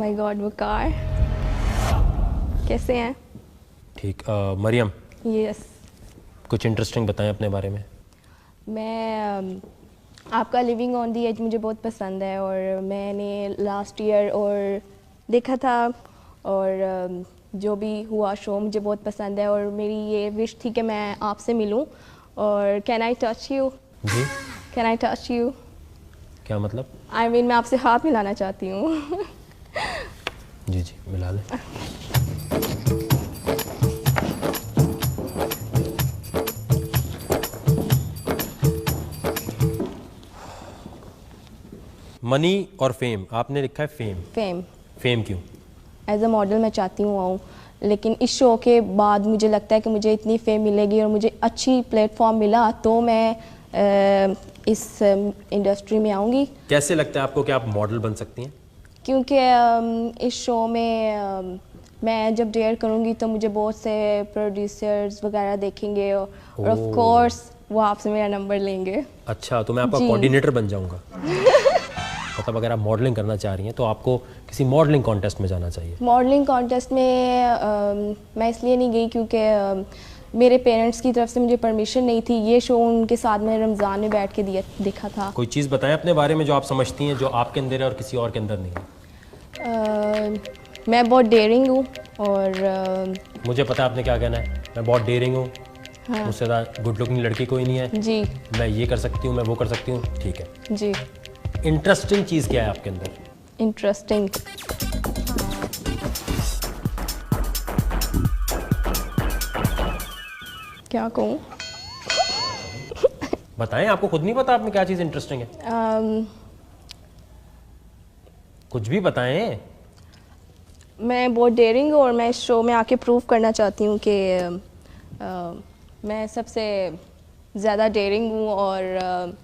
My God वकार, कैसे हैं? ठीक। मरियम, यस। कुछ इंटरेस्टिंग बताएं अपने बारे में। मैं आपका लिविंग ऑन दी एज मुझे बहुत पसंद है और मैंने लास्ट ईयर और देखा था और जो भी हुआ शो मुझे बहुत पसंद है और मेरी ये विश थी कि मैं आपसे मिलूं और कैन आई टच यू? जी, कैन आई टच यू? क्या मतलब? आई मीन मैं आपसे हाथ मिलाना चाहती हूँ। जी जी, मिला लें। मनी और फेम, आपने लिखा है फेम। फेम। फेम क्यों? एज अ मॉडल मैं चाहती हूँ आऊँ, लेकिन इस शो के बाद मुझे लगता है कि मुझे इतनी फेम मिलेगी और मुझे अच्छी प्लेटफॉर्म मिला तो मैं इस इंडस्ट्री में आऊँगी। कैसे लगता है आपको कि आप मॉडल बन सकती हैं? क्योंकि इस शो में मैं जब डेयर करूँगी तो मुझे बहुत से प्रोड्यूसर्स वगैरह देखेंगे और ऑफ कोर्स वो आपसे मेरा नंबर लेंगे। अच्छा, तो मैं आपका कोऑर्डिनेटर बन जाऊंगा। मतलब अगर आप मॉडलिंग करना चाह रही हैं तो आपको किसी मॉडलिंग कॉन्टेस्ट में जाना चाहिए। मॉडलिंग कॉन्टेस्ट में मैं इसलिए नहीं गई क्योंकि मेरे पेरेंट्स की तरफ से मुझे परमिशन नहीं थी। ये शो उनके साथ में रमज़ान में बैठ के देखा था। कोई चीज़ बताएं अपने बारे में जो आप समझती हैं जो आपके अंदर है और किसी और के अंदर नहीं है। मैं बहुत डेयरिंग हूँ और मुझे पता है आपने क्या कहना है। मैं बहुत डेयरिंग हूँ, हाँ। मुझसे ज़्यादा गुड लुकिंग लड़की कोई नहीं है। जी। मैं ये कर सकती हूँ, मैं वो कर सकती हूँ। ठीक है। जी। इंटरेस्टिंग चीज़ क्या है आपके अंदर? इंटरेस्टिंग क्या कहूँ? बताएं, आपको खुद नहीं पता आप में क्या चीज़ इंटरेस्टिंग है? कुछ भी बताएं। मैं बहुत डेयरिंग हूँ और मैं इस शो में आके प्रूव करना चाहती हूँ कि मैं सबसे ज़्यादा डेयरिंग हूँ और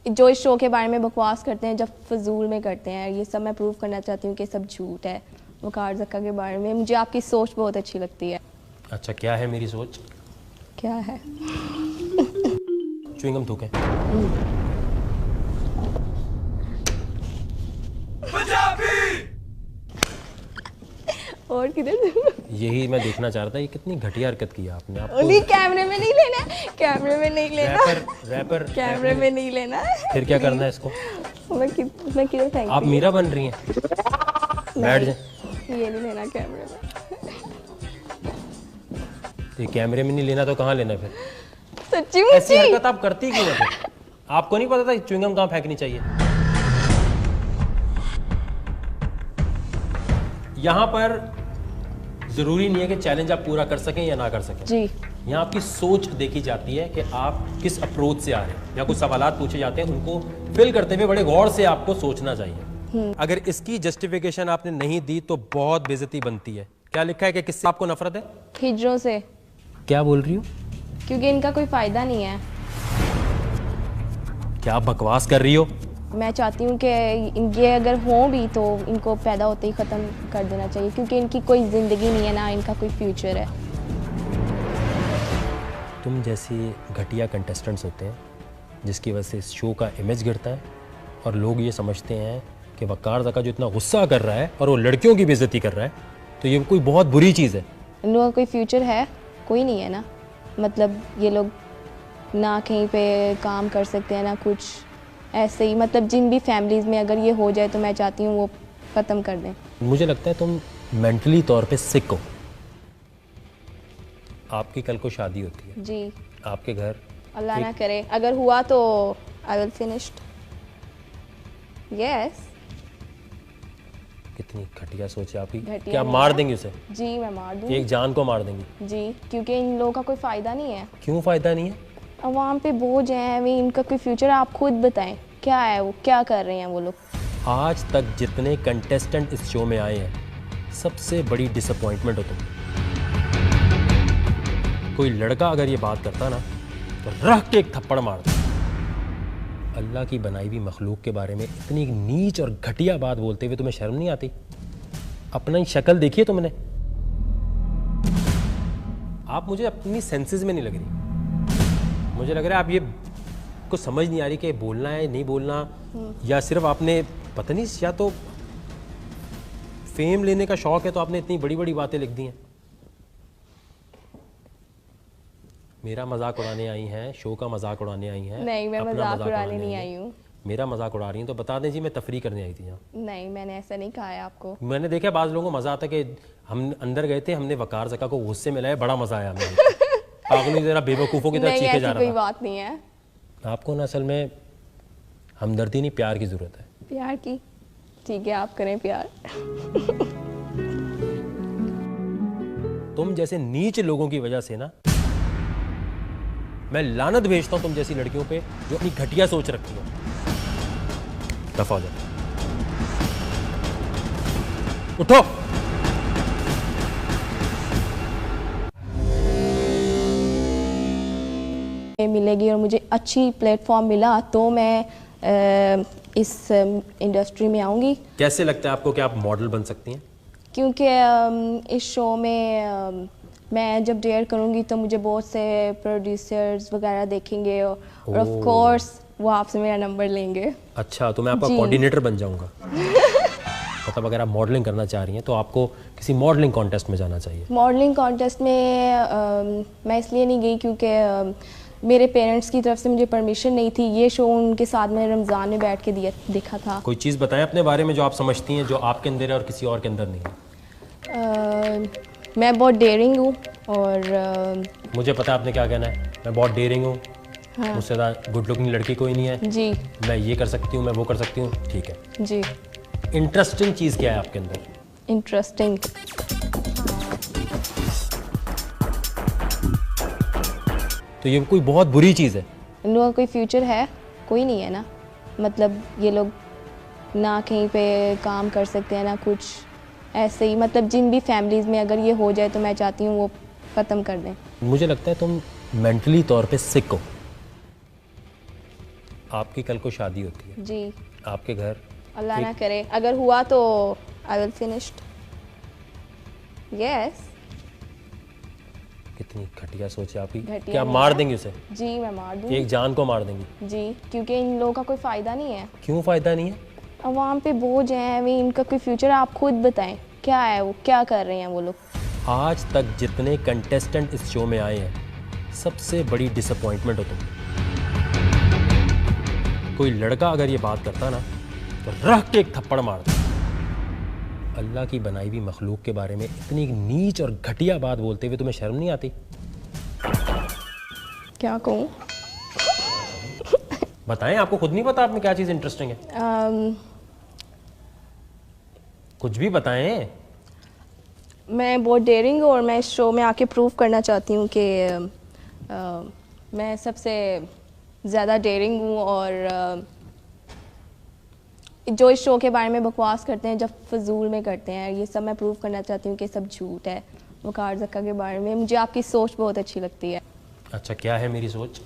जो इस शो के बारे में बकवास करते हैं, जब फजूल में करते हैं, ये सब मैं प्रूव करना चाहती हूँ कि सब झूठ है। वकार ज़क्का के बारे में मुझे आपकी सोच बहुत अच्छी लगती है। अच्छा, क्या है मेरी सोच? क्या है? च्युइंगम थूकें। और किधर? यही मैं देखना चाह रहा था, ये कितनी घटिया हरकत की है आपने। नहीं, कैमरे में नहीं लेना, कैमरे में नहीं लेना। रैपर कैमरे में नहीं लेना। फिर क्या करना है इसको? मैं किधर फेंक? आप मीरा बन रही हैं? बैठ जाए। ये नहीं लेना कैमरे में। ये कैमरे में नहीं लेना तो कहाँ लेना फिर? सच्ची ऐसी हरकत आप करती क्यों है? आपको नहीं पता था च्युइंगम कहाँ फेंकनी चाहिए? यहाँ पर जरूरी नहीं है कि चैलेंज आप पूरा कर सकें या ना कर सकें। जी। यहाँ आपकी सोच देखी जाती है कि आप किस अप्रोच से आ रहे हैं, या कुछ सवालात पूछे जाते हैं, उनको फिल करते हुए बड़े गौर से आपको सोचना चाहिए। अगर इसकी जस्टिफिकेशन आपने नहीं दी तो बहुत बेइज्जती बनती है। क्या लिखा है कि किससे आपको नफरत है? हिजरों से। क्या बोल रही हो? क्योंकि इनका कोई फायदा नहीं है। क्या आप बकवास कर रही हो? मैं चाहती हूँ कि ये अगर हों भी तो इनको पैदा होते ही ख़त्म कर देना चाहिए, क्योंकि इनकी कोई ज़िंदगी नहीं है, ना इनका कोई फ्यूचर है। तुम जैसी घटिया कंटेस्टेंट्स होते हैं जिसकी वजह से इस शो का इमेज गिरता है और लोग ये समझते हैं कि वकार ज़क्का जो इतना गुस्सा कर रहा है और वो लड़कियों की बेइज्जती कर रहा है तो ये कोई बहुत बुरी चीज़ है। इन लोगों का कोई फ्यूचर है? कोई नहीं है ना। मतलब ये लोग ना कहीं पे काम कर सकते हैं ना कुछ, ऐसे ही मतलब जिन भी फैमिलीज़ में अगर ये हो जाए तो मैं चाहती हूँ वो ख़त्म कर दें। मुझे लगता है तुम मेंटली तौर पे सिक हो। आपकी कल को शादी होती है जी। आपके घर, अल्लाह ना करे, अगर हुआ तो आई विल फिनिश्ड। यस। कितनी घटिया सोच है आपकी। घटिया क्या नहीं मार है। देंगे उसे? जी मैं मार दूँगी। एक जान को मार देंगी? जी, क्योंकि इन लोगों का कोई फ़ायदा नहीं है। क्यों फ़ायदा नहीं है? अवाम पे बोझ है, अभी इनका कोई फ्यूचर है। आप खुद बताएं क्या है, वो क्या कर रहे हैं वो लोग? आज तक जितने कंटेस्टेंट इस शो में आए हैं सबसे बड़ी डिसअपॉइंटमेंट हो तुम। कोई लड़का अगर ये बात करता ना तो रख के एक थप्पड़ मारता। अल्लाह की बनाई हुई मखलूक के बारे में इतनी नीच और घटिया बात बोलते हुए तुम्हें शर्म नहीं आती? अपना ही शक्ल देखिए तुमने। आप मुझे अपनी सेंसेस में नहीं लग रही। मुझे लग रहा है आप ये कुछ समझ नहीं आ रही कि बोलना है नहीं बोलना, या सिर्फ आपने पता नहीं, या तो फेम लेने का शौक है तो आपने इतनी बड़ी बड़ी बातें लिख दी हैं। मेरा मजाक उड़ाने आई हैं, शो का मजाक उड़ाने आई हैं? नहीं, मैं अपना मजाक उड़ाने नहीं हैं? आई हूँ। मेरा मजाक उड़ा रही हैं तो बता दें जी, मैं तफरी करने आई थी यहाँ। नहीं, मैंने ऐसा नहीं कहा है आपको। मैंने देखा बाज़ लोगों को मज़ा आता कि हम अंदर गए थे, हमने वकार ज़का को गुस्से में लाया, बड़ा मज़ा आया हमें। पागलों की तरह बेवकूफ़ों की तरह नहीं, चीखे जा ऐसी कोई रहा था। बात नहीं है। आपको ना असल में हमदर्दी नहीं, प्यार की ज़रूरत है। प्यार की? ठीक है, आप करें प्यार। तुम जैसे नीच लोगों की वजह से ना मैं लानत भेजता हूं तुम जैसी लड़कियों पे जो अपनी घटिया सोच रखती हैं। दफा हो जाओ, उठो। मिलेगी और मुझे अच्छी प्लेटफॉर्म मिला तो मैं इस इंडस्ट्री में आऊँगी। कैसे लगता है आपको कि आप मॉडल बन सकती हैं? क्योंकि इस शो में मैं जब डेयर करूँगी तो मुझे बहुत से प्रोड्यूसर्स वगैरह देखेंगे और ऑफ कोर्स वो आपसे मेरा नंबर लेंगे। अच्छा, तो मैं आपका कोऑर्डिनेटर बन जाऊंगा। मतलब अगर आप मॉडलिंग करना चाह रही हैं तो आपको किसी मॉडलिंग कॉन्टेस्ट में जाना चाहिए। मॉडलिंग कॉन्टेस्ट में मैं इसलिए नहीं गई क्योंकि मेरे पेरेंट्स की तरफ से मुझे परमिशन नहीं थी। ये शो उनके साथ मैंने रमज़ान में बैठ के देखा था। कोई चीज़ बताएं अपने बारे में जो आप समझती हैं, जो आपके अंदर है और किसी और के अंदर नहीं है। मैं बहुत डेयरिंग हूँ और मुझे पता है आपने क्या कहना है। मैं बहुत डेयरिंग हूँ, हाँ। मुझसे ज़्यादा गुड लुकिंग लड़की कोई नहीं है जी। मैं ये कर सकती हूँ, मैं वो कर सकती हूँ। ठीक है जी। इंटरेस्टिंग चीज़ क्या है आपके अंदर? इंटरेस्टिंग तो ये कोई बहुत बुरी चीज़ है? इन लोगों का कोई फ्यूचर है? कोई नहीं है ना। मतलब ये लोग ना कहीं पे काम कर सकते हैं ना कुछ, ऐसे ही मतलब जिन भी फैमिलीज़ में अगर ये हो जाए तो मैं चाहती हूँ वो ख़त्म कर दें। मुझे लगता है तुम मेंटली तौर पे सिक हो। आपकी कल को शादी होती है जी। आपके घर, अल्लाह ना करे, अगर हुआ तो आई विल फिनिश्ड। यस। कितनी घटिया सोच है आपकी। घटिया क्या नहीं मार है। देंगी उसे? जी मैं मार दूँगी। एक जान को मार देंगी? जी, क्योंकि इन लोगों का कोई फ़ायदा नहीं है। क्यों फ़ायदा नहीं है? अवाम पे बोझ है, अभी इनका कोई फ्यूचर है। आप खुद बताएं क्या है, वो क्या कर रहे हैं वो लोग। आज तक जितने कंटेस्टेंट इस शो में आए हैं सबसे बड़ी डिसअपॉइंटमेंट हो तुम। कोई लड़का अगर ये बात करता ना तो रख के एक थप्पड़ मार दे। अल्लाह की बनाई हुई मखलूक के बारे में इतनी नीच और घटिया बात बोलते हुए तुम्हें शर्म नहीं आती? क्या कहूँ? बताएं, आपको खुद नहीं पता आप में क्या चीज़ इंटरेस्टिंग है? कुछ भी बताएं। मैं बहुत डेयरिंग हूँ और मैं इस शो में आके प्रूव करना चाहती हूँ कि मैं सबसे ज़्यादा डेयरिंग हूँ और जो इस शो के बारे में बकवास करते हैं, जब फजूल में करते हैं, ये सब मैं प्रूव करना चाहती हूँ कि सब झूठ है। वकार ज़का के बारे में मुझे आपकी सोच बहुत अच्छी लगती है। अच्छा, क्या है मेरी सोच?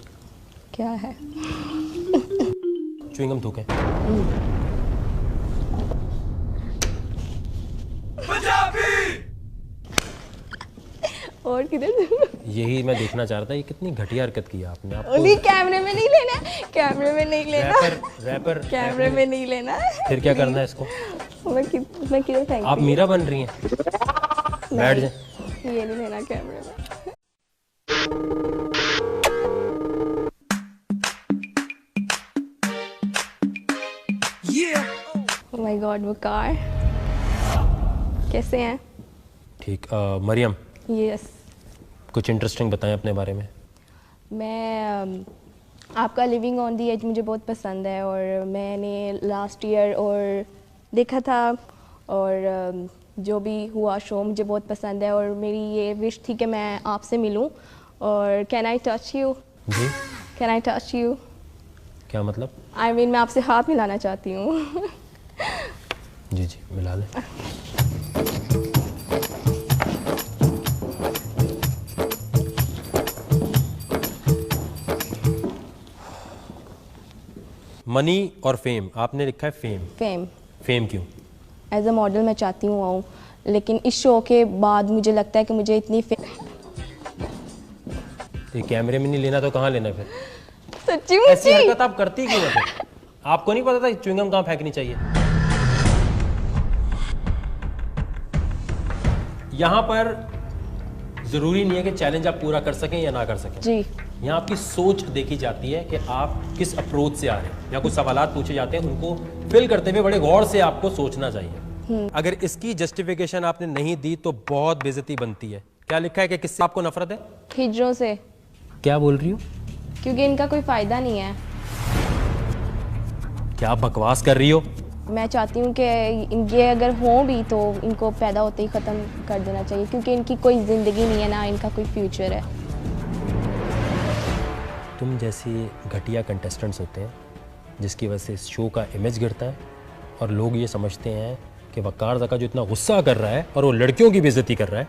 क्या है? च्युइंगम थूकें। और किधर? यही मैं देखना चाह रहा था, ये कितनी घटिया हरकत की है आपने। नहीं, कैमरे में नहीं लेना, कैमरे में नहीं लेना। रैपर कैमरे में नहीं लेना। फिर क्या करना है इसको? मैं किधर फेंक? आप मीरा बन रही हैं? बैठ जाए। ये नहीं लेना कैमरे में। ओह माय गॉड, वकार कैसे हैं? ठीक। मरियम, यस। कुछ इंटरेस्टिंग बताएं अपने बारे में। मैं आपका लिविंग ऑन दी एज मुझे बहुत पसंद है और मैंने लास्ट ईयर और देखा था और जो भी हुआ शो मुझे बहुत पसंद है और मेरी ये विश थी कि मैं आपसे मिलूं। और कैन आई टच यू? जी? Can I touch you? क्या मतलब? आई मीन मैं आपसे हाथ मिलाना चाहती हूँ। जी जी, मिला लें। मनी और फेम, आपने लिखा है फेम। फेम। फेम क्यों? एज अ मॉडल मैं चाहती हूँ आऊँ, लेकिन इस शो के बाद मुझे लगता है कि मुझे इतनी ये कैमरे में नहीं लेना तो कहाँ लेना फिर? सच्ची ऐसी हरकत आप करती क्यों है? आपको नहीं पता था च्युइंगम कहाँ फेंकनी चाहिए? यहाँ पर जरूरी नहीं है कि चैलेंज आप पूरा कर सकें या ना कर सकें। जी। यहाँ आपकी सोच देखी जाती है कि आप किस अप्रोच से आ रहे हैं, या कुछ सवालात पूछे जाते हैं, उनको फिल करते हुए बड़े गौर से आपको सोचना चाहिए। अगर इसकी जस्टिफिकेशन आपने नहीं दी तो बहुत बेइज्जती बनती है। क्या लिखा है कि किससे आपको नफरत है? हिजरों से। क्या बोल रही हो? क्योंकि इनका कोई फ़ायदा नहीं है। क्या बकवास कर रही हो? मैं चाहती हूँ कि ये अगर हों भी तो इनको पैदा होते ही ख़त्म कर देना चाहिए, क्योंकि इनकी कोई ज़िंदगी नहीं है, ना इनका कोई फ्यूचर है। तुम जैसी घटिया कंटेस्टेंट्स होते हैं जिसकी वजह से इस शो का इमेज गिरता है और लोग ये समझते हैं कि वकार ज़का जो इतना गुस्सा कर रहा है और वो लड़कियों की बेइज्जती कर रहा है,